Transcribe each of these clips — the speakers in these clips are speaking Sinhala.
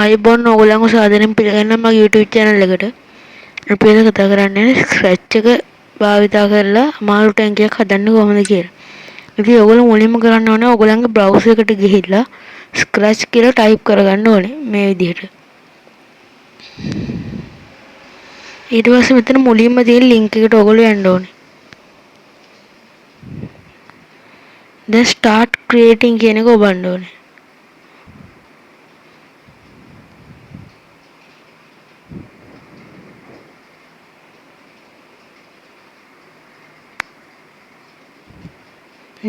ආයිබෝන් ඕගොල්ලන්ව සාදරයෙන් පිළිගන්නවා මගේ YouTube channel එකට. අපි අද කතා කරන්නේ ස්ක්‍රැච් එක භාවිතා කරලා මාළු ටැංකියක් හදන්නේ කොහොමද කියලා. ඉතින් ඕගොල්ලෝ මුලින්ම කරන්න ඕනේ ඕගොල්ලන්ගේ browser එකට ගිහිල්ලා ස්ක්‍රැච් කියලා ටයිප් කරගන්න ඕනේ මේ විදිහට. ඊට පස්සේ මෙතන මුලින්ම තියෙන link එකට ඕගොල්ලෝ යන්න ඕනේ. දැන් start creating කියන එක ඔබන්න ඕනේ.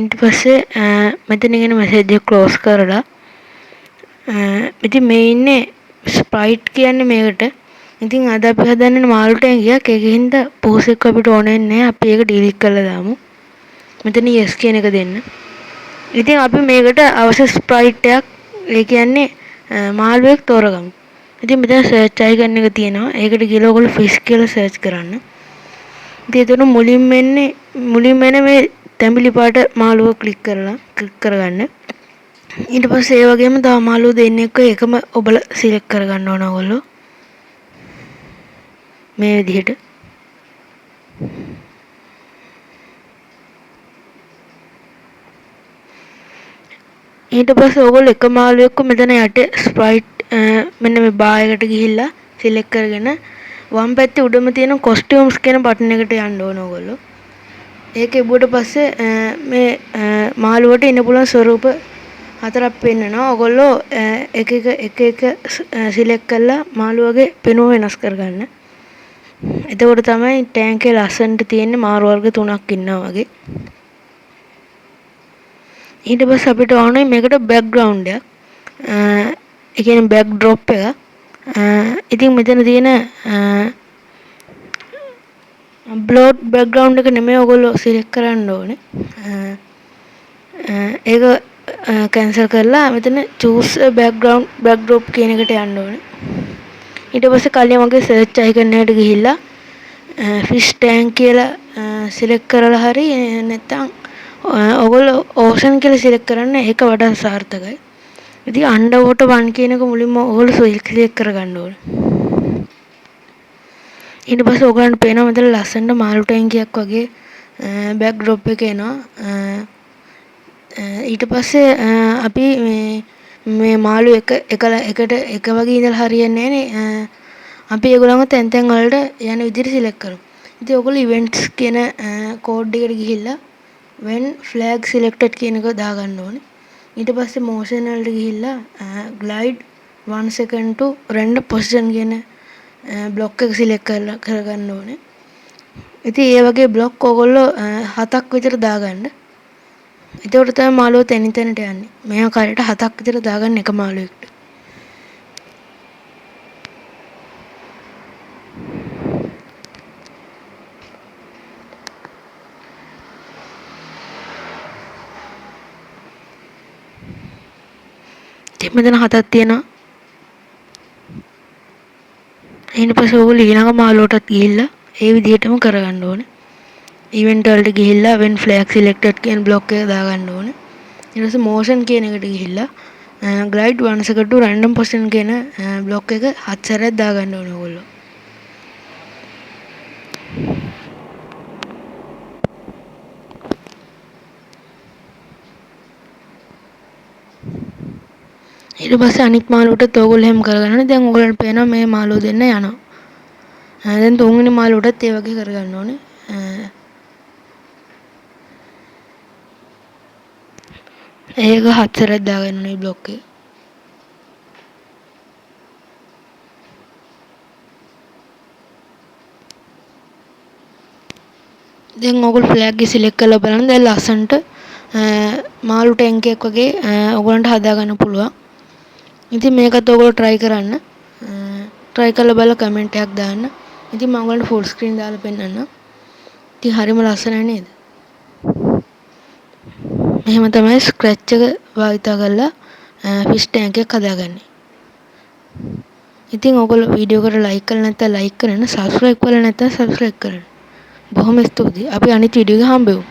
ඊට පස්සේ මෙතන ඉගෙන මැසේජ් එක ක්ලෝස් කරලා ඉතින් මේ ඉන්නේ ස්ප්‍රයිට් කියන්නේ මේකට. ඉතින් අද අපි හදන්නේ මාළු ටැංකියක්. ඒකින්ද පෝස් එක අපිට ඕන නැහැ. අපි ඒක ඩිලීට් කරලා දාමු. මෙතන yes කියන එක දෙන්න. ඉතින් අපි මේකට අවශ්‍ය ස්ප්‍රයිට් එකක් ඒ කියන්නේ මාළුවෙක් තෝරගමු. ඉතින් මෙතන සර්ච් අයිකන් එක තියෙනවා. ඒකට ගිහලා ඔයගොල්ලෝ ෆිෂ් කියලා සර්ච් කරන්න. ඉතින් එතන මුලින්ම එන්නේ මේ තැඹිලි පාට මාළුව ක්ලික් කරගන්න. ඊට පස්සේ ඒ වගේම තව මාළුව දෙන්නේ එක්ක එකම ඔබලා සිලෙක්ට් කරගන්න ඕන ඔයගොල්ලෝ. මේ විදිහට. ඊට පස්සේ ඔයගොල්ලෝ එක මාළුවෙක්ව මෙතන යට ස්ප්‍රයිට් මෙන්න මේ බාර් එකට ගිහිල්ලා සිලෙක්ට් කරගෙන වම් පැත්තේ උඩම තියෙන කොස්ටියුම්ස් කියන බටන් එකට යන්න ඕන ඔයගොල්ලෝ. ඒක එබුවට පස්සේ මේ මාළුවට ඉන්න පුළුවන් ස්වරූප හතරක් පෙන්නනවා. ඔයගොල්ලෝ එක සිලෙක්ට් කරලා මාළුවගේ පෙනුම වෙනස් කරගන්න. එතකොට තමයි ටැංකියේ ලස්සනට තියෙන මාළු වර්ග 3ක් ඉන්නවා වගේ. ඊට පස්සේ අපිට ඕනේ මේකට බෑග්ග්‍රවුන්ඩ් එකක්. ඒ කියන්නේ බෑක්ඩ්‍රොප් එක. ඉතින් මෙතන තියෙන බ්ලොට් බෑග්ග්‍රවුන්ඩ් එක නෙමෙයි ඔයගොල්ලෝ සිලෙක්ට් කරන්න ඕනේ. ඒක කැන්සල් කරලා මෙතන choose a backdrop කියන එකට යන්න ඕනේ. ඊට පස්සේ කලින් වගේ සර්ච් අයිකන් එකට ගිහිල්ලා fish tank කියලා සිලෙක්ට් කරලා හරි නැත්නම් ඔයගොල්ලෝ ocean කියලා සිලෙක්ට් කරන්න ඒක වඩා සාර්ථකයි. ඉතින් underwater 1 කියන එක මුලින්ම ඔයගොල්ලෝ සිලෙක්ට් කරගන්න ඕනේ. ඊට පස්සේ ඔයගලන්ට පේනවා මෙතන ලස්සනට මාළු ටැංකියක් වගේ බෑක්ඩ්‍රොප් එක එනවා. ඊට පස්සේ අපි මේ මාළු එක වගේ ඉඳලා හරියන්නේ නැහැ. අපි ඒගොල්ලන්ව තැන් වලට යන විදිහට සිලෙක්ට් කරමු. ඉතින් ඔයගොල්ලෝ events කියන කෝඩ් එකට ගිහිල්ලා when flag selected කියන එක දාගන්න ඕනේ. ඊට පස්සේ motion වලට ගිහිල්ලා glide 1 second to random position කියන බ්ලොක් එක සිලෙක්ට් කරගන්න ඕනේ. ඉතින් ඒ වගේ බ්ලොක් ඔයගොල්ලෝ 7ක් විතර දාගන්න. එතකොට තමයි මාළුව තැනින් තැනට යන්නේ. මේ ආකාරයට 7ක් විතර දාගන්න එක මාළුවෙක්ට. ඉතින් මෙතන 7ක් තියෙනවා. ඊට පස්සේ ඔයගොල්ලෝ ඊළඟ මාළුවටත් ගිහිල්ලා ඒ විදිහටම කරගන්න ඕනේ. event වලට ගිහිල්ලා when flag selected කියන බ්ලොක් එක දාගන්න ඕනේ. ඊට පස්සේ motion කියන එකට ගිහිල්ලා glide 1 second to random position කියන බ්ලොක් එක 7 සැරයක් දාගන්න ඕනේ ඔයගොල්ලෝ. ඊට පස්සේ අනිත් මාළුවටත් ඔයගොල්ලෝ එහෙම කරගන්න. දැන් ඔයගොල්ලන්ට පේනවා මේ මාළුව දෙන්න යනවා. දැන් තුන්වෙනි මාළුවටත් ඒ වගේ කරගන්න ඕනේ. ඒක 7 සැරයක් දාගන්න ඕනේ බ්ලොක් එක. දැන් ඔයගොල්ලෝ ෆ්ලැග් එක සිලෙක්ට් කරලා බලන්න. දැන් ලස්සනට මාළු ටැංකියක් වගේ ඔයගොල්ලන්ට හදාගන්න පුළුවන්. ඉතින් මේකත් ඔයගොල්ලෝ try කරන්න. try කරලා බලලා කමෙන්ට් එකක් දාන්න. ඉතින් මම ඔයගොල්ලන්ට ෆුල් ස්ක්‍රීන් දාලා පෙන්නන්නම්. ඉතින් හරිම ලස්සනයි නේද? මෙහෙම තමයි ස්ක්‍රැච් එක භාවිතා කරලා ෆිෂ් ටැංක් එකක් හදාගන්නේ. ඉතින් ඔයගොල්ලෝ වීඩියෝ එකට ලයික් කරලා නැත්නම් ලයික් කරන්න, subscribe කරලා නැත්නම් subscribe කරන්න. බොහොම ස්තුතියි. අපි අනිත් වීඩියෝ එකේ හම්බෙමු.